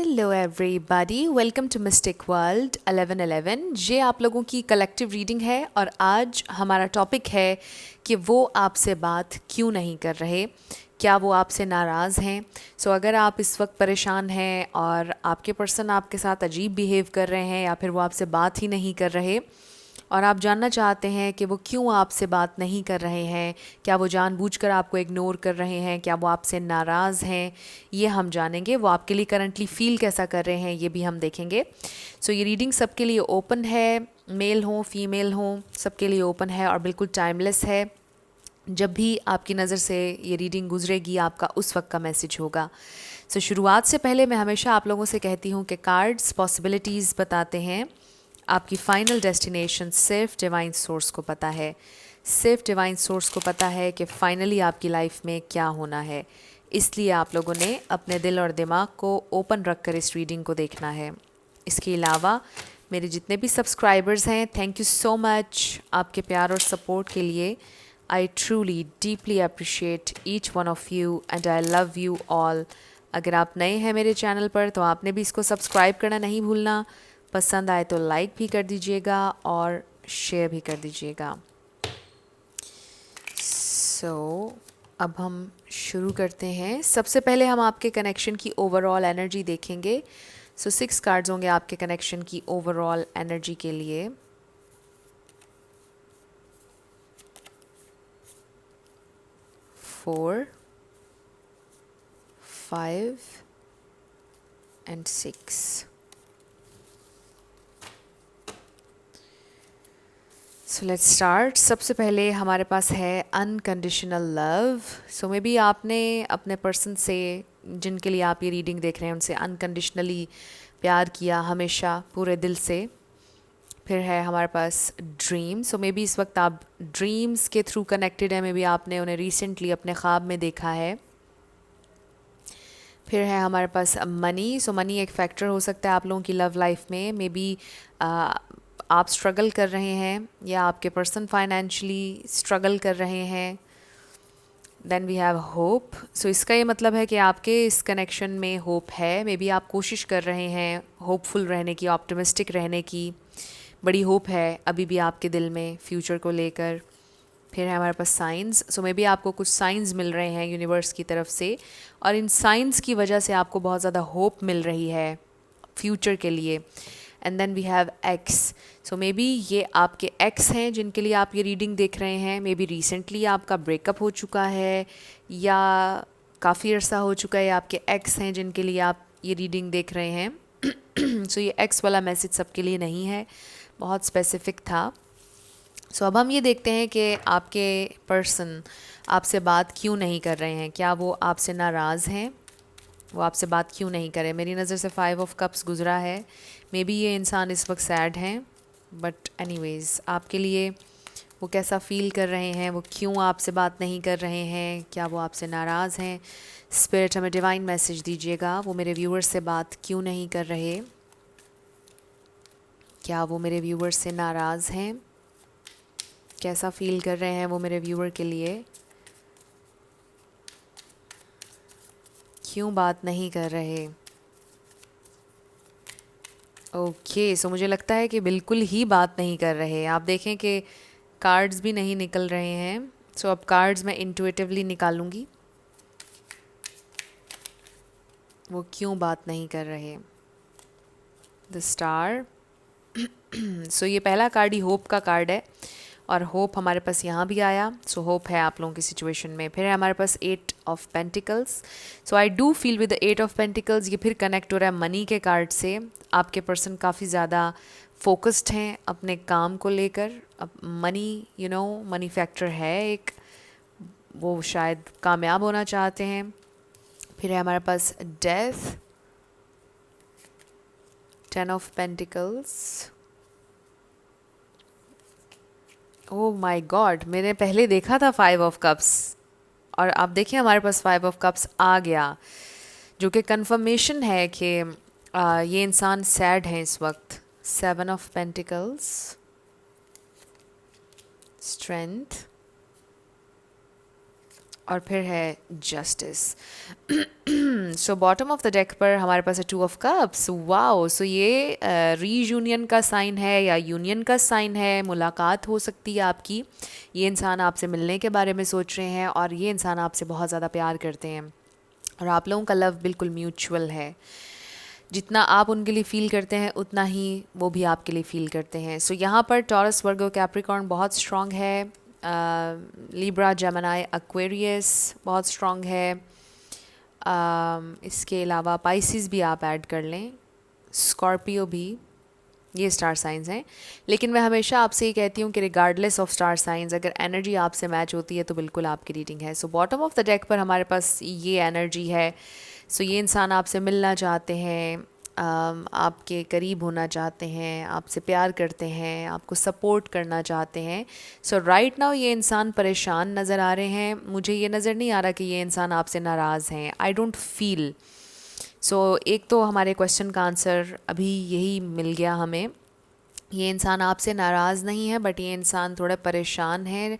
Hello everybody, welcome to mystic world 1111। ये आप लोगों की कलेक्टिव रीडिंग है और आज हमारा टॉपिक है कि वो आपसे बात क्यों नहीं कर रहे, क्या वो आपसे नाराज़ हैं। सो अगर आप इस वक्त परेशान हैं और आपके पर्सन आपके साथ अजीब बिहेव कर रहे हैं या फिर वो आपसे बात ही नहीं कर रहे और आप जानना चाहते हैं कि वो क्यों आपसे बात नहीं कर रहे हैं, क्या वो जानबूझकर आपको इग्नोर कर रहे हैं, क्या वो आपसे नाराज़ हैं, ये हम जानेंगे। वो आपके लिए करंटली फ़ील कैसा कर रहे हैं ये भी हम देखेंगे। सो ये रीडिंग सबके लिए ओपन है, मेल हो फीमेल हो सबके लिए ओपन है और बिल्कुल टाइमलेस है। जब भी आपकी नज़र से ये रीडिंग गुजरेगी आपका उस वक्त का मैसेज होगा। सो शुरुआत से पहले मैं हमेशा आप लोगों से कहती हूँ कि कार्ड्स पॉसिबिलिटीज़ बताते हैं, आपकी फ़ाइनल डेस्टिनेशन सिर्फ डिवाइन सोर्स को पता है। सिर्फ डिवाइन सोर्स को पता है कि फ़ाइनली आपकी लाइफ में क्या होना है। इसलिए आप लोगों ने अपने दिल और दिमाग को ओपन रख कर इस रीडिंग को देखना है। इसके अलावा मेरे जितने भी सब्सक्राइबर्स हैं, थैंक यू सो मच आपके प्यार और सपोर्ट के लिए। I truly deeply appreciate each one of you and I love you all. अगर आप नए हैं मेरे चैनल पर तो आपने भी इसको सब्सक्राइब करना नहीं भूलना। पसंद आए तो लाइक भी कर दीजिएगा और शेयर भी कर दीजिएगा। अब हम शुरू करते हैं। सबसे पहले हम आपके कनेक्शन की ओवरऑल एनर्जी देखेंगे। 6 कार्ड्स होंगे आपके कनेक्शन की ओवरऑल एनर्जी के लिए। Four, 5 and 6। So let's start. सबसे पहले हमारे पास है unconditional love. So may be आपने अपने पर्सन से, जिनके लिए आप ये रीडिंग देख रहे हैं, उनसे अनकंडीशनली प्यार किया हमेशा पूरे दिल से। फिर है हमारे पास ड्रीम। सो मे बी इस वक्त आप ड्रीम्स के थ्रू कनेक्टेड है, मे बी आपने उन्हें रिसेंटली अपने ख्वाब में देखा है। फिर है हमारे पास मनी। सो मनी एक फैक्टर हो सकता है आप लोगों की लव लाइफ में। मे बी आप स्ट्रगल कर रहे हैं या आपके पर्सन फाइनेंशियली स्ट्रगल कर रहे हैं। Then we have hope. So इसका ये मतलब है कि आपके इस कनेक्शन में होप है। मे बी आप कोशिश कर रहे हैं होपफुल रहने की, ऑप्टिमिस्टिक रहने की। बड़ी होप है अभी भी आपके दिल में फ्यूचर को लेकर। फिर है हमारे पास साइंस। सो मे बी आपको कुछ साइंस मिल रहे हैं यूनिवर्स की तरफ से और इन साइंस की वजह से आपको बहुत ज़्यादा होप मिल रही है फ्यूचर के लिए। And then we have ex. So maybe ये आपके एक्स हैं जिनके लिए आप ये रीडिंग देख रहे हैं। मे बी रिसेंटली आपका ब्रेकअप हो चुका है या काफ़ी अरसा हो चुका है। आपके एक्स हैं जिनके लिए आप ये रीडिंग देख रहे हैं। सो ये एक्स वाला मैसेज सबके लिए नहीं है, बहुत स्पेसिफिक था। सो अब हम ये देखते हैं कि आपके पर्सन आपसे बात क्यों नहीं कर रहे हैं। क्या वो आपसे नाराज़ हैं, वो आपसे बात क्यों नहीं करे। मेरी नज़र से 5 ऑफ कप्स गुजरा है। मे बी ये इंसान इस वक्त सैड हैं, बट एनीवेज़ आपके लिए वो कैसा फ़ील कर रहे हैं, वो क्यों आपसे बात नहीं कर रहे हैं, क्या वो आपसे नाराज़ हैं। स्पिरिट हमें डिवाइन मैसेज दीजिएगा, वो मेरे व्यूअर्स से बात क्यों नहीं कर रहे, क्या वो मेरे व्यूअर्स से नाराज़ हैं, कैसा फ़ील कर रहे हैं वो मेरे व्यूअर के लिए, क्यों बात नहीं कर रहे। ओके, सो मुझे लगता है कि बिल्कुल ही बात नहीं कर रहे। आप देखें कि कार्ड्स भी नहीं निकल रहे हैं। सो अब कार्ड्स मैं इंट्यूटिवली निकालूंगी, वो क्यों बात नहीं कर रहे। The star. सो ये पहला कार्ड ही होप का कार्ड है और होप हमारे पास यहाँ भी आया। सो होप है आप लोगों की सिचुएशन में। फिर है हमारे पास 8 of pentacles. So I do feel with the 8 of pentacles ये फिर कनेक्ट हो रहा है मनी के कार्ड से। आपके पर्सन काफ़ी ज़्यादा फोकस्ड हैं अपने काम को लेकर। अब मनी मनी फैक्टर है एक, वो शायद कामयाब होना चाहते हैं। फिर है हमारे पास death, 10 of pentacles. Oh my god, मैंने पहले देखा था 5 ऑफ कप्स और आप देखिए हमारे पास 5 ऑफ कप्स आ गया, जो कि कंफर्मेशन है कि ये इंसान सैड है इस वक्त। 7 ऑफ पेंटिकल्स, स्ट्रेंथ, और फिर है justice. So bottom of the deck पर हमारे पास है 2 ऑफ कप्स। वाओ, सो ये रीयूनियन का साइन है या यूनियन का साइन है, मुलाकात हो सकती है आपकी। ये इंसान आपसे मिलने के बारे में सोच रहे हैं और ये इंसान आपसे बहुत ज़्यादा प्यार करते हैं और आप लोगों का लव बिल्कुल म्यूचुअल है। जितना आप उनके लिए फ़ील करते हैं उतना ही वो भी आपके लिए फ़ील करते हैं। सो यहाँ पर टॉरस, वर्गो, कैप्रिकॉर्न बहुत स्ट्रॉन्ग है। लिब्रा, जेमिनी, एक्वेरियस बहुत स्ट्रॉन्ग है। इसके अलावा पाइसिस भी आप ऐड कर लें, स्कॉर्पियो भी, ये स्टार साइंस हैं। लेकिन मैं हमेशा आपसे ये कहती हूँ कि रिगार्डलेस ऑफ स्टार साइंस, अगर एनर्जी आपसे मैच होती है तो बिल्कुल आपकी रीडिंग है। So bottom of the deck पर हमारे पास ये एनर्जी है। सो ये इंसान आपसे मिलना चाहते हैं, आपके करीब होना चाहते हैं, आपसे प्यार करते हैं, आपको सपोर्ट करना चाहते हैं। सो राइट नाउ ये इंसान परेशान नज़र आ रहे हैं। मुझे ये नज़र नहीं आ रहा कि ये इंसान आपसे नाराज़ हैं। I don't feel so. एक तो हमारे क्वेश्चन का आंसर अभी यही मिल गया हमें। ये इंसान आपसे नाराज़ नहीं है, बट ये इंसान थोड़ा परेशान है,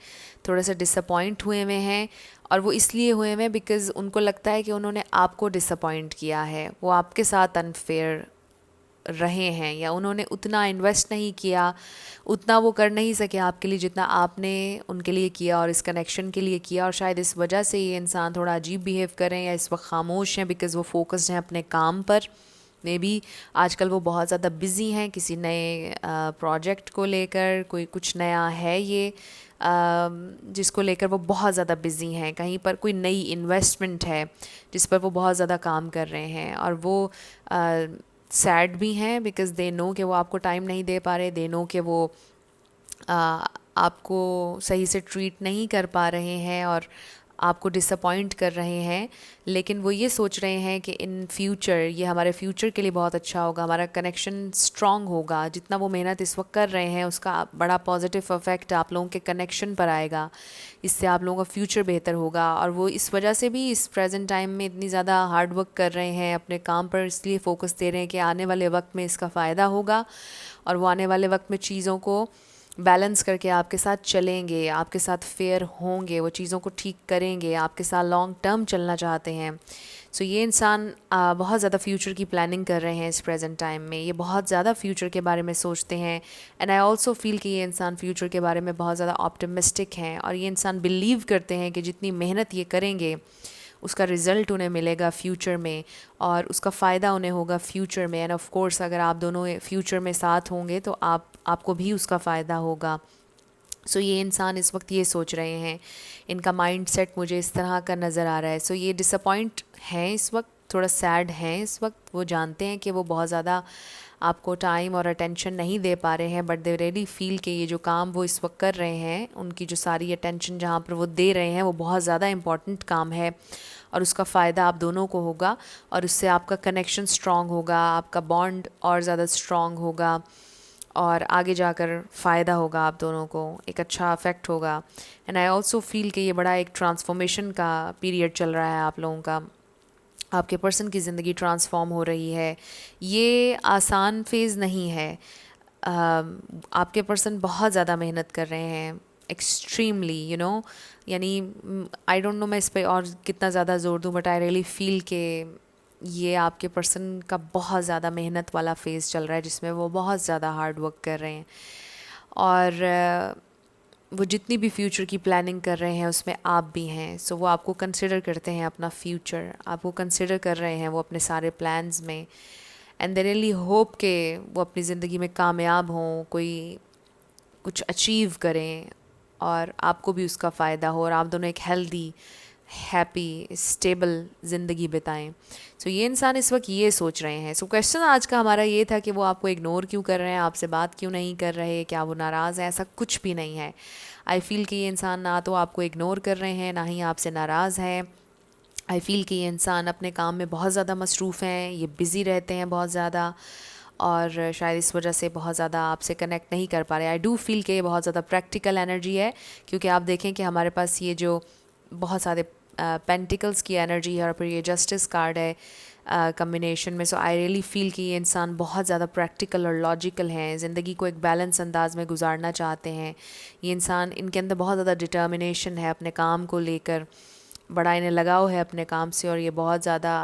थोड़ा सा डिसअपॉइंट हुए हुए हैं। और वो इसलिए हुए हुए हैं बिकॉज़ उनको लगता है कि उन्होंने आपको डिसअपॉइंट किया है, वो आपके साथ अनफेयर रहे हैं या उन्होंने उतना इन्वेस्ट नहीं किया, उतना वो कर नहीं सके आपके लिए जितना आपने उनके लिए किया और इस कनेक्शन के लिए किया। और शायद इस वजह से ये इंसान थोड़ा अजीब बिहेव करें या इस वक्त खामोश हैं बिकॉज़ वो फोकस्ड हैं अपने काम पर। मे बी आजकल वो बहुत ज़्यादा बिज़ी हैं किसी नए प्रोजेक्ट को लेकर, कोई कुछ नया है ये जिसको लेकर वो बहुत ज़्यादा बिज़ी हैं। कहीं पर कोई नई इन्वेस्टमेंट है जिस पर वो बहुत ज़्यादा काम कर रहे हैं और वो सैड भी हैं बिकॉज़ दे नो कि वो आपको टाइम नहीं दे पा रहे, दे नो कि वो आपको सही से ट्रीट नहीं कर पा रहे हैं और आपको डिसअपॉइंट कर रहे हैं। लेकिन वो ये सोच रहे हैं कि इन फ्यूचर ये हमारे फ्यूचर के लिए बहुत अच्छा होगा, हमारा कनेक्शन स्ट्रॉन्ग होगा। जितना वो मेहनत इस वक्त कर रहे हैं उसका बड़ा पॉजिटिव इफ़ेक्ट आप लोगों के कनेक्शन पर आएगा, इससे आप लोगों का फ्यूचर बेहतर होगा। और वो इस वजह से भी इस प्रेजेंट टाइम में इतनी ज़्यादा हार्ड वर्क कर रहे हैं, अपने काम पर इसलिए फ़ोकस दे रहे हैं कि आने वाले वक्त में इसका फ़ायदा होगा और वो आने वाले वक्त में चीज़ों को बैलेंस करके आपके साथ चलेंगे, आपके साथ फेयर होंगे, वो चीज़ों को ठीक करेंगे, आपके साथ लॉन्ग टर्म चलना चाहते हैं। सो ये इंसान बहुत ज़्यादा फ्यूचर की प्लानिंग कर रहे हैं इस प्रेजेंट टाइम में, ये बहुत ज़्यादा फ्यूचर के बारे में सोचते हैं। एंड आई ऑल्सो फील कि ये इंसान फ्यूचर के बारे में बहुत ज़्यादा ऑप्टिमिस्टिक हैं और ये इंसान बिलीव करते हैं कि जितनी मेहनत ये करेंगे उसका रिज़ल्ट उन्हें मिलेगा फ्यूचर में और उसका फ़ायदा उन्हें होगा फ्यूचर में। एंड ऑफ कोर्स अगर आप दोनों फ्यूचर में साथ होंगे तो आपको भी उसका फ़ायदा होगा। सो ये इंसान इस वक्त ये सोच रहे हैं, इनका माइंड सेट मुझे इस तरह का नज़र आ रहा है। सो ये डिसअपॉइंट हैं इस वक्त, थोड़ा सैड हैं इस वक्त। वो जानते हैं कि वो बहुत ज़्यादा आपको टाइम और अटेंशन नहीं दे पा रहे हैं, बट दे रियली फील कि ये जो काम वो इस वक्त कर रहे हैं, उनकी जो सारी अटेंशन जहाँ पर वो दे रहे हैं वो बहुत ज़्यादा इम्पॉर्टेंट काम है और उसका फ़ायदा आप दोनों को होगा और उससे आपका कनेक्शन स्ट्रॉन्ग होगा, आपका बॉन्ड और ज़्यादा स्ट्रॉन्ग होगा और आगे जाकर फ़ायदा होगा आप दोनों को, एक अच्छा इफ़ेक्ट होगा। एंड आई ऑल्सो फील कि ये बड़ा एक ट्रांसफॉर्मेशन का पीरियड चल रहा है आप लोगों का, आपके पर्सन की ज़िंदगी ट्रांसफॉर्म हो रही है। ये आसान फेज़ नहीं है। आपके पर्सन बहुत ज़्यादा मेहनत कर रहे हैं, एक्सट्रीमली यू नो, यानी आई डोंट नो मैं इस पर और कितना ज़्यादा ज़ोर दूँ, बट आई रियली फील के ये आपके पर्सन का बहुत ज़्यादा मेहनत वाला फेज़ चल रहा है जिसमें वो बहुत ज़्यादा हार्ड वर्क कर रहे हैं और वो जितनी भी फ्यूचर की प्लानिंग कर रहे हैं उसमें आप भी हैं। सो वो आपको कंसिडर करते हैं, अपना फ्यूचर आपको कंसिडर कर रहे हैं वो अपने सारे प्लान्स में। एंड दे रियली होप के वो अपनी ज़िंदगी में कामयाब हों, कोई कुछ अचीव करें और आपको भी उसका फ़ायदा हो और आप दोनों एक हेल्दी, हैप्पी, स्टेबल ज़िंदगी बिताएं। सो ये इंसान इस वक्त ये सोच रहे हैं। सो क्वेश्चन आज का हमारा ये था कि वो आपको इग्नोर क्यों कर रहे हैं, आपसे बात क्यों नहीं कर रहे, क्या वो नाराज़ हैं? ऐसा कुछ भी नहीं है। आई फील कि ये इंसान ना तो आपको इग्नोर कर रहे हैं, ना ही आपसे नाराज़ हैं। आई फील कि ये इंसान अपने काम में बहुत ज़्यादा मसरूफ़ हैं, ये बिज़ी रहते हैं बहुत ज़्यादा और शायद इस वजह से बहुत ज़्यादा आपसे कनेक्ट नहीं कर पा रहे। आई डू फील कि ये बहुत ज़्यादा प्रैक्टिकल एनर्जी है, क्योंकि आप देखें कि हमारे पास ये जो बहुत सारे पेंटिकल्स की एनर्जी है और फिर ये जस्टिस कार्ड है कम्बिनेशन में। सो आई रियली फील कि ये इंसान बहुत ज़्यादा प्रैक्टिकल और लॉजिकल हैं, ज़िंदगी को एक बैलेंस अंदाज में गुजारना चाहते हैं। ये इंसान, इनके अंदर बहुत ज़्यादा डिटर्मिनेशन है अपने काम को लेकर, बड़ा इन्हें लगाव है अपने काम से और ये बहुत ज़्यादा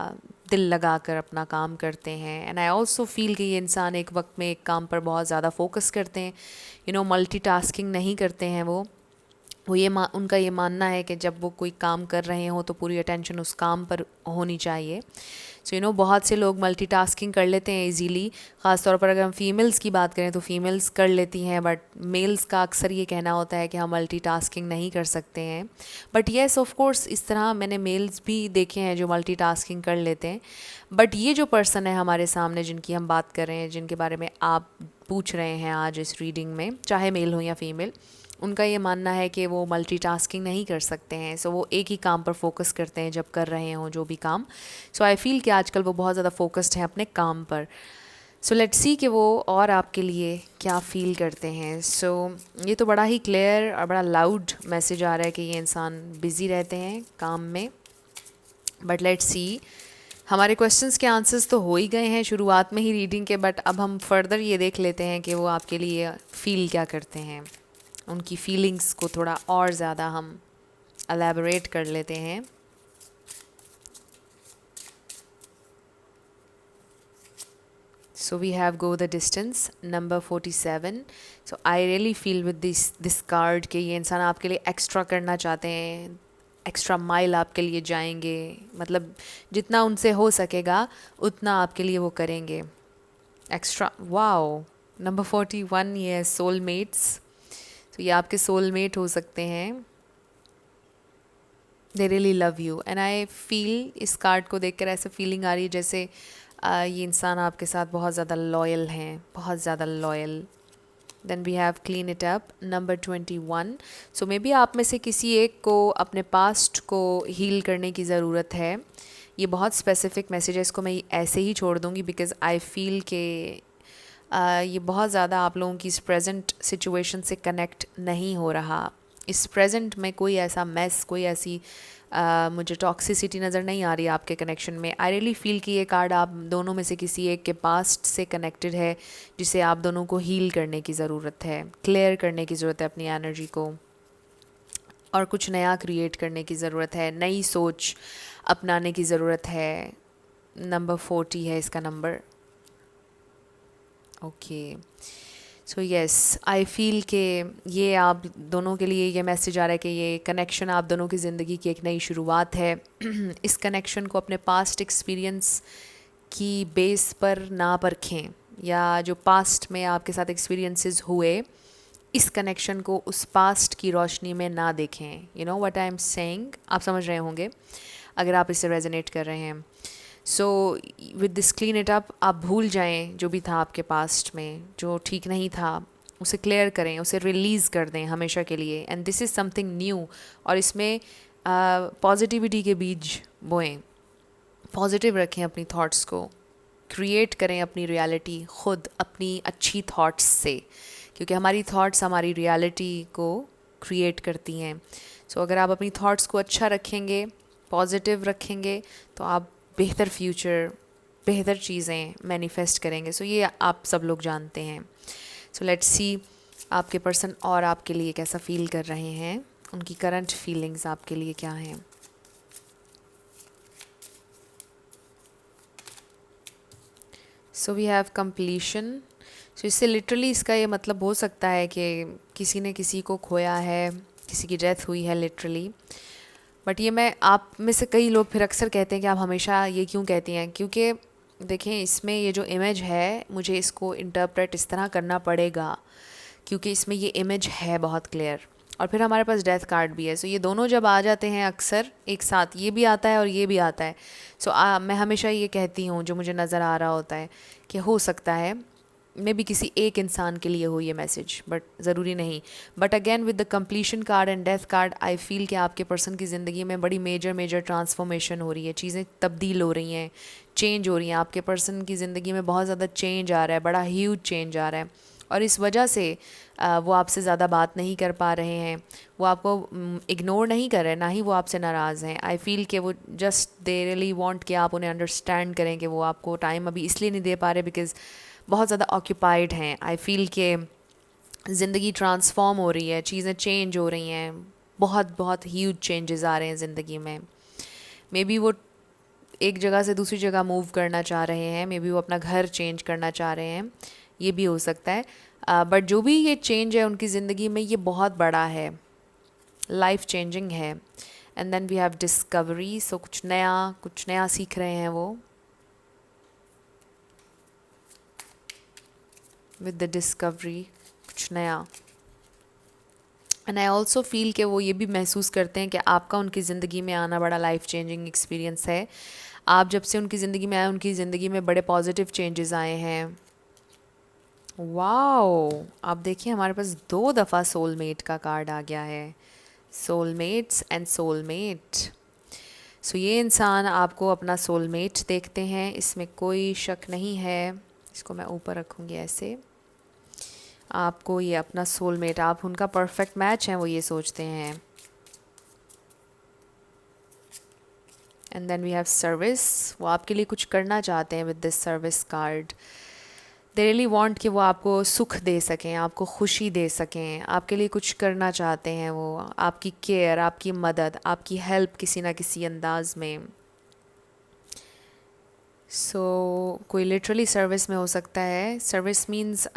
दिल लगा कर अपना काम करते हैं। एंड आई ऑल्सो फील कि ये इंसान एक वक्त में एक काम पर बहुत ज़्यादा फोकस करते हैं, मल्टीटास्किंग नहीं करते हैं वो उनका ये मानना है कि जब वो कोई काम कर रहे हो तो पूरी अटेंशन उस काम पर होनी चाहिए। सो बहुत से लोग मल्टीटास्किंग कर लेते हैं इजीली, ख़ासतौर पर अगर हम फीमेल्स की बात करें तो फीमेल्स कर लेती हैं, बट मेल्स का अक्सर ये कहना होता है कि हम मल्टीटास्किंग नहीं कर सकते हैं। बट येस ऑफ कोर्स इस तरह मैंने मेल्स भी देखे हैं जो मल्टीटास्किंग कर लेते हैं। बट ये जो पर्सन है हमारे सामने जिनकी हम बात कर रहे हैं, जिनके बारे में आप पूछ रहे हैं आज इस रीडिंग में, चाहे मेल हो या फीमेल, उनका ये मानना है कि वो मल्टीटास्किंग नहीं कर सकते हैं। सो वो एक ही काम पर फोकस करते हैं जब कर रहे हों जो भी काम। सो आई फील कि आजकल वो बहुत ज़्यादा फोकस्ड हैं अपने काम पर। सो लेट्स सी कि वो और आपके लिए क्या फ़ील करते हैं। सो ये तो बड़ा ही क्लियर और बड़ा लाउड मैसेज आ रहा है कि ये इंसान बिज़ी रहते हैं काम में। बट लेट्स सी, हमारे क्वेश्चंस के आंसर्स तो हो ही गए हैं शुरुआत में ही रीडिंग के, बट अब हम फर्दर ये देख लेते हैं कि वो आपके लिए फ़ील क्या करते हैं। उनकी फीलिंग्स को थोड़ा और ज़्यादा हम एलैबोरेट कर लेते हैं। So we have go the distance, number 47. So I really feel with this card कि ये इंसान आपके लिए एक्स्ट्रा करना चाहते हैं, एक्स्ट्रा माइल आपके लिए जाएंगे, मतलब जितना उनसे हो सकेगा उतना आपके लिए वो करेंगे एक्स्ट्रा। वाओ, नंबर 41 ये है सोलमेट्स। तो ये आपके सोलमेट हो सकते हैं। They really love you and I feel, इस कार्ड को देखकर ऐसे फीलिंग आ रही है जैसे ये इंसान आपके साथ बहुत ज़्यादा लॉयल हैं, बहुत ज़्यादा loyal. Then we have clean it up, number 21। So maybe आप में से किसी एक को अपने पास्ट को हील करने की ज़रूरत है। ये बहुत स्पेसिफिक मैसेज है, इसको मैं ऐसे ही छोड़ दूँगी बिकॉज़ आई फील के ये बहुत ज़्यादा आप लोगों की इस प्रेजेंट सिचुएशन से कनेक्ट नहीं हो रहा। इस प्रेजेंट में कोई ऐसा मेस, कोई ऐसी मुझे टॉक्सिसिटी नज़र नहीं आ रही आपके कनेक्शन में। आई रियली फील कि ये कार्ड आप दोनों में से किसी एक के पास्ट से कनेक्टेड है, जिसे आप दोनों को हील करने की ज़रूरत है, क्लियर करने की ज़रूरत है अपनी एनर्जी को, और कुछ नया क्रिएट करने की ज़रूरत है, नई सोच अपनाने की ज़रूरत है। नंबर 40 है इसका number. Okay, so yes, I feel कि ये आप दोनों के लिए ये मैसेज आ रहा है कि ये कनेक्शन आप दोनों की ज़िंदगी की एक नई शुरुआत है। इस कनेक्शन को अपने पास्ट एक्सपीरियंस की बेस पर ना परखें, या जो पास्ट में आपके साथ एक्सपीरियंसेस हुए, इस कनेक्शन को उस पास्ट की रोशनी में ना देखें। You know what I am saying, आप समझ रहे होंगे अगर आप इससे रेजोनेट कर रहे हैं। So with this clean it up, आप भूल जाएं जो भी था आपके पास्ट में, जो ठीक नहीं था उसे क्लियर करें, उसे रिलीज़ कर दें हमेशा के लिए। And this is something new, और इसमें पॉजिटिविटी के बीज बोएं, पॉजिटिव रखें अपनी थॉट्स को, क्रिएट करें अपनी रियलिटी खुद अपनी अच्छी थॉट्स से, क्योंकि हमारी थॉट्स हमारी रियलिटी को क्रिएट करती हैं। सो अगर आप अपनी थॉट्स को अच्छा रखेंगे, पॉजिटिव रखेंगे, तो आप बेहतर फ्यूचर, बेहतर चीज़ें मैनिफेस्ट करेंगे। सो ये आप सब लोग जानते हैं। सो लेट्स सी आपके पर्सन और आपके लिए कैसा फील कर रहे हैं, उनकी करंट फीलिंग्स आपके लिए क्या हैं। So we have completion. So इससे लिटरली इसका ये मतलब हो सकता है कि किसी ने किसी को खोया है, किसी की डेथ हुई है लिटरली। बट ये मैं, आप में से कई लोग फिर अक्सर कहते हैं कि आप हमेशा ये क्यों कहती हैं, क्योंकि देखें इसमें ये जो इमेज है, मुझे इसको इंटरप्रेट इस तरह करना पड़ेगा क्योंकि इसमें ये इमेज है बहुत क्लियर, और फिर हमारे पास डेथ कार्ड भी है। सो ये दोनों जब आ जाते हैं अक्सर एक साथ, ये भी आता है और ये भी आता है। सो मैं हमेशा ये कहती हूँ जो मुझे नज़र आ रहा होता है कि हो सकता है मे बी किसी एक इंसान के लिए हो ये मैसेज, बट ज़रूरी नहीं। But again with the completion card and death card, I feel कि आपके पर्सन की ज़िंदगी में बड़ी मेजर ट्रांसफॉर्मेशन हो रही है, चीज़ें तब्दील हो रही हैं, चेंज हो रही हैं। आपके पर्सन की ज़िंदगी में बहुत ज़्यादा चेंज आ रहा है, बड़ा ह्यूज चेंज आ रहा है, और इस वजह से वो आपसे ज़्यादा बात नहीं कर पा रहे हैं, वो आपको इग्नोर नहीं कर रहे, ना ही वो आपसे नाराज़ हैं। आई फील कि वो जस्ट दे रियली वांट कि आप उन्हें अंडरस्टैंड करें कि वो आपको टाइम अभी इसलिए नहीं दे पा रहे बिकॉज़ बहुत ज़्यादा ऑक्यूपाइड हैं। आई फील कि ज़िंदगी ट्रांसफॉर्म हो रही है, चीज़ें चेंज हो रही हैं, बहुत बहुत ह्यूज चेंजेस आ रहे हैं ज़िंदगी में। मे बी वो एक जगह से दूसरी जगह मूव करना चाह रहे हैं, मे बी वो अपना घर चेंज करना चाह रहे हैं, ये भी हो सकता है। बट जो भी ये चेंज है उनकी ज़िंदगी में, ये बहुत बड़ा है, लाइफ चेंजिंग है। And then we have discovery, so कुछ नया सीख रहे हैं वो विद द डिस्कवरी, कुछ नया। एंड आई ऑल्सो फील कि वो ये भी महसूस करते हैं कि आपका उनकी ज़िंदगी में आना बड़ा लाइफ चेंजिंग एक्सपीरियंस है। आप जब से उनकी ज़िंदगी में आए, उनकी ज़िंदगी में बड़े पॉजिटिव चेंजेस आए हैं। वाओ, आप देखिए हमारे पास 2 दफ़ा सोलमेट का कार्ड आ गया है, सोलमेट्स एंड सोलमेट। सो ये इंसान आपको अपना सोलमेट देखते हैं, इसमें कोई शक नहीं है। इसको मैं ऊपर रखूँगी ऐसे। आपको ये अपना सोलमेट, आप उनका परफेक्ट मैच हैं, वो ये सोचते हैं। And then we have service, वो आपके लिए कुछ करना चाहते हैं with this service card. They really want कि वो आपको सुख दे सकें, आपको खुशी दे सकें, आपके लिए कुछ करना चाहते हैं वो, आपकी केयर, आपकी मदद, आपकी हेल्प किसी ना किसी अंदाज में। कोई लिटरली सर्विस में हो सकता है। Service means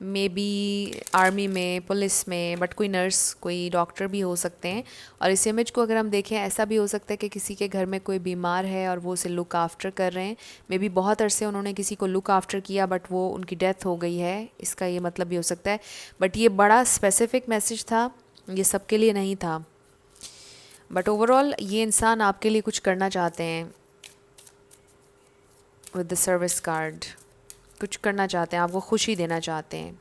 may be army में, पुलिस में, बट कोई नर्स, कोई डॉक्टर भी हो सकते हैं। और इस इमेज को अगर हम देखें, ऐसा भी हो सकता है कि किसी के घर में कोई बीमार है और वो उसे लुक आफ्टर कर रहे हैं। मे बी बहुत अरसे उन्होंने किसी को लुक आफ्टर किया बट वो उनकी डेथ हो गई है, इसका ये मतलब भी हो सकता है। बट ये बड़ा स्पेसिफिक मैसेज था, ये सबके लिए नहीं था। बट ओवरऑल ये इंसान आपके लिए कुछ करना चाहते हैं विद द सर्विस कार्ड, कुछ करना चाहते हैं, आपको खुशी देना चाहते हैं।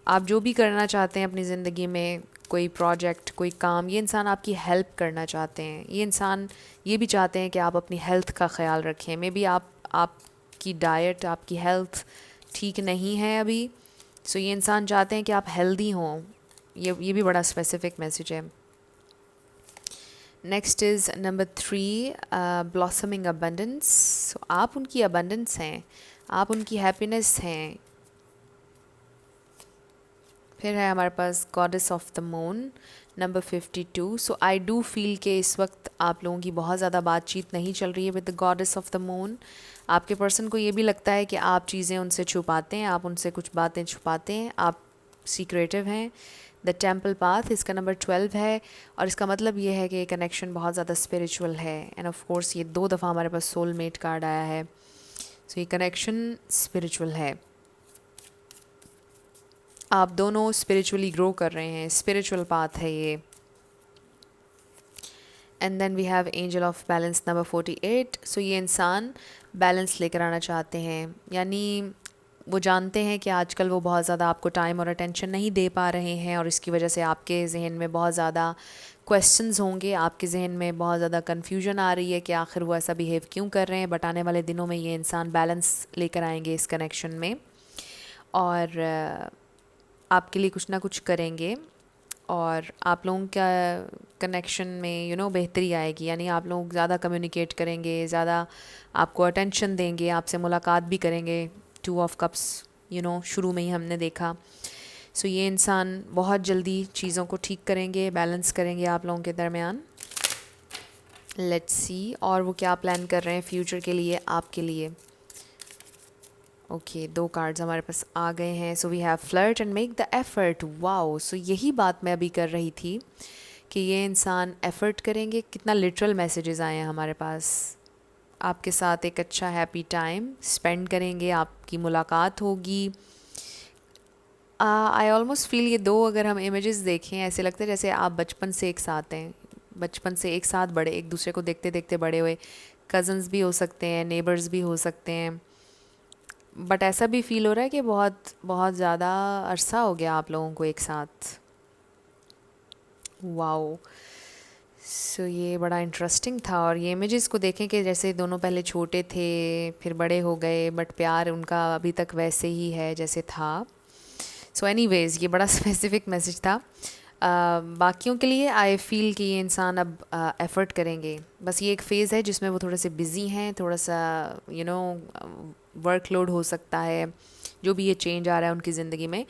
आप जो भी करना चाहते हैं अपनी ज़िंदगी में, कोई प्रोजेक्ट, कोई काम, ये इंसान आपकी हेल्प करना चाहते हैं। ये इंसान ये भी चाहते हैं कि आप अपनी हेल्थ का ख्याल रखें। मे बी आपकी डाइट, आपकी हेल्थ ठीक नहीं है अभी, सो ये इंसान चाहते हैं कि आप हेल्दी हों। ये भी बड़ा स्पेसिफिक मैसेज है। Next is number 3, blossoming abundance. So आप उनकी अबंडेंस हैं, आप उनकी हैप्पीनेस हैं। फिर है हमारे पास goddess of the moon, number 52। So I do feel कि इस वक्त आप लोगों की बहुत ज़्यादा बातचीत नहीं चल रही है with the goddess of the moon. आपके पर्सन को ये भी लगता है कि आप चीज़ें उनसे छुपाते हैं, आप उनसे कुछ बातें छुपाते हैं, आप सीक्रेटिव हैं। द टेम्पल पाथ, इसका नंबर 12 है और इसका मतलब ये है कि ये कनेक्शन बहुत ज़्यादा स्पिरिचुअल है। एंड ऑफ कोर्स ये 2 दफ़ा हमारे पास सोलमेट कार्ड आया है, सो ये कनेक्शन स्पिरिचुअल है। आप दोनों स्पिरिचुअली ग्रो कर रहे हैं, स्पिरिचुअल पाथ है ये। And then we have angel of balance, number 48। So ये इंसान बैलेंस लेकर आना चाहते हैं, यानी वो जानते हैं कि आजकल वो बहुत ज़्यादा आपको टाइम और अटेंशन नहीं दे पा रहे हैं और इसकी वजह से आपके जहन में बहुत ज़्यादा क्वेश्चंस होंगे, आपके जहन में बहुत ज़्यादा कन्फ्यूजन आ रही है कि आखिर वो ऐसा बिहेव क्यों कर रहे हैं। बट आने वाले दिनों में ये इंसान बैलेंस लेकर आएंगे इस कनेक्शन में और आपके लिए कुछ ना कुछ करेंगे और आप लोगों का कनेक्शन में बेहतरी आएगी। यानी आप लोग ज़्यादा कम्युनिकेट करेंगे, ज़्यादा आपको अटेंशन देंगे, आपसे मुलाकात भी करेंगे। 2 ऑफ कप्स शुरू में ही हमने देखा। सो ये इंसान बहुत जल्दी चीज़ों को ठीक करेंगे, बैलेंस करेंगे आप लोगों के दरमियान। लेट्स सी और वो क्या प्लान कर रहे हैं फ्यूचर के लिए, आपके लिए। ओके 2 कार्ड्स हमारे पास आ गए हैं। So we have flirt and make the effort. Wow, so यही बात मैं अभी कर रही थी कि ये इंसान एफ़र्ट करेंगे। कितना लिटरल मैसेजेस आए हैं हमारे पास। आपके साथ एक अच्छा हैप्पी टाइम स्पेंड करेंगे, आपकी मुलाकात होगी। आई ऑलमोस्ट फील ये 2 अगर हम इमेजेस देखें, ऐसे लगता है जैसे आप बचपन से एक साथ हैं, बचपन से एक साथ बड़े, एक दूसरे को देखते देखते बड़े हुए। कज़न्स भी हो सकते हैं, नेबर्स भी हो सकते हैं। बट ऐसा भी फील हो रहा है कि बहुत बहुत ज़्यादा अरसा हो गया आप लोगों को एक साथ। वाओ, सो ये बड़ा इंटरेस्टिंग था। और ये इमेजेस को देखें कि जैसे दोनों पहले छोटे थे, फिर बड़े हो गए, बट प्यार उनका अभी तक वैसे ही है जैसे था। सो एनीवेज़ ये बड़ा स्पेसिफिक मैसेज था। बाकियों के लिए आई फील कि ये इंसान अब एफ़र्ट करेंगे। बस ये एक फ़ेज़ है जिसमें वो थोड़े से बिज़ी हैं, थोड़ा सा वर्कलोड हो सकता है, जो भी ये चेंज आ रहा है उनकी ज़िंदगी में।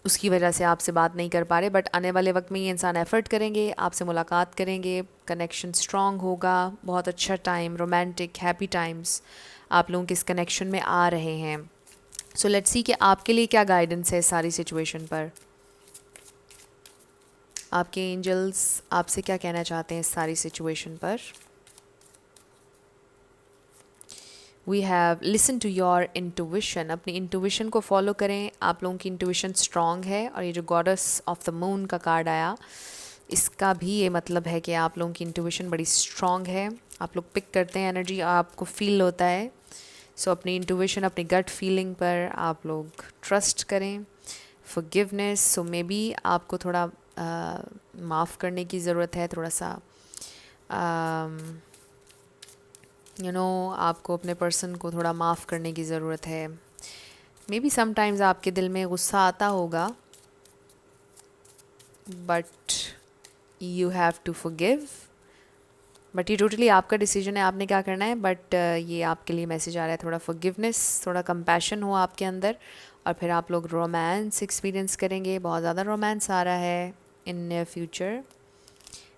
उसकी वजह से आपसे बात नहीं कर पा रहे, बट आने वाले वक्त में ये इंसान एफ़र्ट करेंगे, आपसे मुलाकात करेंगे, कनेक्शन स्ट्रॉन्ग होगा, बहुत अच्छा टाइम, रोमांटिक हैप्पी टाइम्स आप लोगों के इस कनेक्शन में आ रहे हैं। सो लेट्स सी कि आपके लिए क्या गाइडेंस है इस सारी सिचुएशन पर। आपके एंजल्स आपसे क्या कहना चाहते हैं इस सारी सिचुएशन पर। We have listen to your intuition, अपनी इंटुइशन को फॉलो करें। आप लोगों की इंटुइशन स्ट्रॉन्ग है, और ये जो गॉडेस ऑफ द मून का कार्ड आया, इसका भी ये मतलब है कि आप लोगों की इंटुइशन बड़ी स्ट्रॉन्ग है। आप लोग पिक करते हैं एनर्जी, आपको फील होता है। सो अपनी इंटुइशन, अपनी गट फीलिंग पर आप लोग ट्रस्ट करें। फॉरगिवनेस, सो मे बी आपको थोड़ा माफ़ करने की ज़रूरत है, थोड़ा सा आपको अपने पर्सन को थोड़ा माफ़ करने की ज़रूरत है। मे बी समटाइम्स आपके दिल में गुस्सा आता होगा, but you have to forgive. But ये टोटली आपका डिसीजन है, आपने क्या करना है। बट ये आपके लिए मैसेज आ रहा है, थोड़ा फॉरगिवनेस, थोड़ा कंपैशन हो आपके अंदर, और फिर आप लोग रोमांस एक्सपीरियंस करेंगे। बहुत ज़्यादा रोमांस आ रहा है in near future.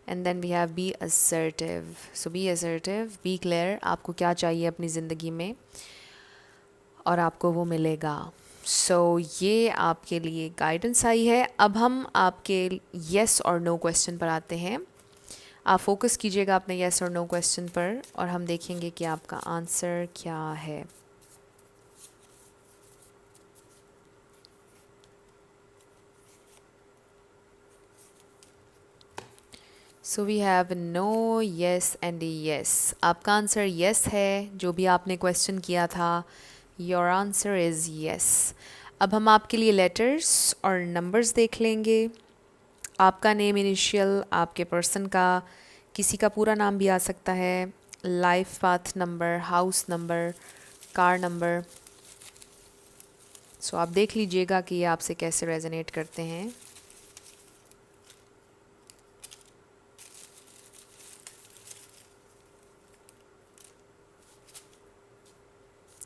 And then we have be assertive, so be assertive, be clear, आपको क्या चाहिए अपनी ज़िंदगी में और आपको वो मिलेगा। सो ये आपके लिए गाइडेंस आई है। अब हम आपके येस और नो क्वेश्चन पर आते हैं। आप फोकस कीजिएगा अपने येस और नो क्वेश्चन पर, और हम देखेंगे कि आपका आंसर क्या है। So we have no, yes and yes. आपका आंसर येस है, जो भी आपने क्वेश्चन किया था, योर आंसर इज़ येस। अब हम आपके लिए लेटर्स और नंबर्स देख लेंगे। आपका नेम इनिशियल, आपके पर्सन का, किसी का पूरा नाम भी आ सकता है, life path number, house number, car number. So आप देख लीजिएगा कि ये आपसे कैसे रेजोनेट करते हैं।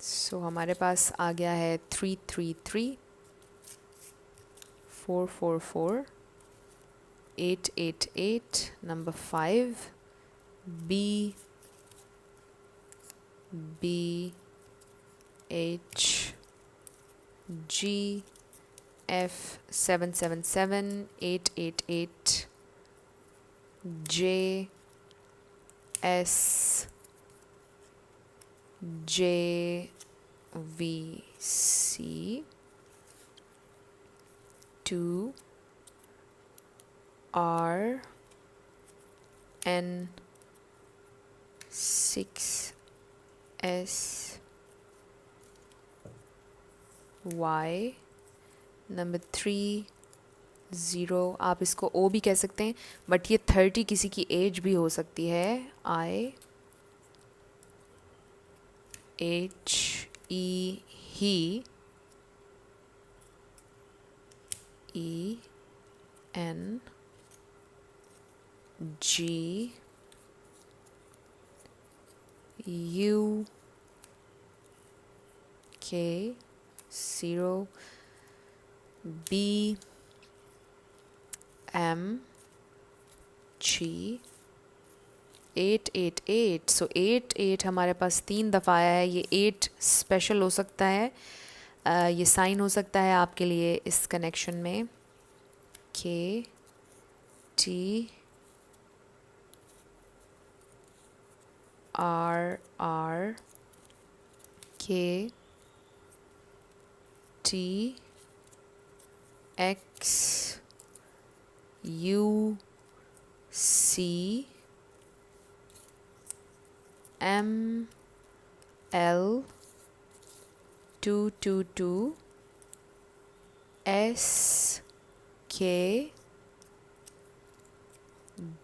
सो हमारे पास आ गया है 333, 444, 888, number 5, B, H, G, F, 777, 888, J, S, J, V, C, 2, R, N, 6, S, Y, number 3, 0। आप इसको O भी कह सकते हैं, बट ये 30 किसी की एज भी हो सकती है। I, H, E, he, E, N, G, U, K, 0, B, M, G, 888। सो 88 हमारे पास 3 दफ़ा आया है। ये 8 स्पेशल हो सकता है, ये साइन हो सकता है आपके लिए इस कनेक्शन में। K, T, R, R, K, T, X, U, C, M, L, 222, S, K,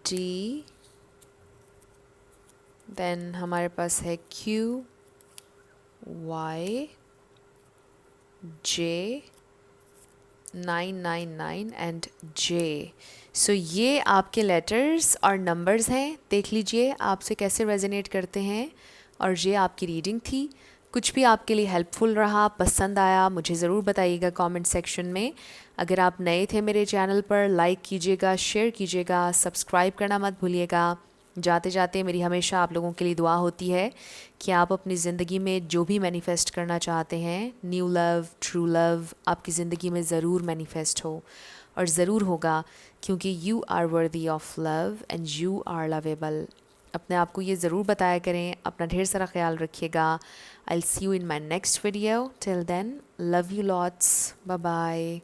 D, then हमारे पास है Q, Y, J, 999 and J। सो ये आपके लेटर्स और नंबर्स हैं। देख लीजिए आपसे कैसे रेजोनेट करते हैं, और ये आपकी रीडिंग थी। कुछ भी आपके लिए हेल्पफुल रहा, पसंद आया, मुझे ज़रूर बताइएगा कमेंट सेक्शन में। अगर आप नए थे मेरे चैनल पर, लाइक कीजिएगा, शेयर कीजिएगा, सब्सक्राइब करना मत भूलिएगा। जाते जाते मेरी हमेशा आप लोगों के लिए दुआ होती है कि आप अपनी ज़िंदगी में जो भी मैनिफेस्ट करना चाहते हैं, न्यू लव, ट्रू लव, आपकी ज़िंदगी में ज़रूर मैनिफेस्ट हो और ज़रूर होगा, क्योंकि you are worthy of love and you are lovable. अपने आप को ये ज़रूर बताया करें। अपना ढेर सारा ख्याल रखिएगा। I will see you in my next video. Till then, love you lots, bye bye.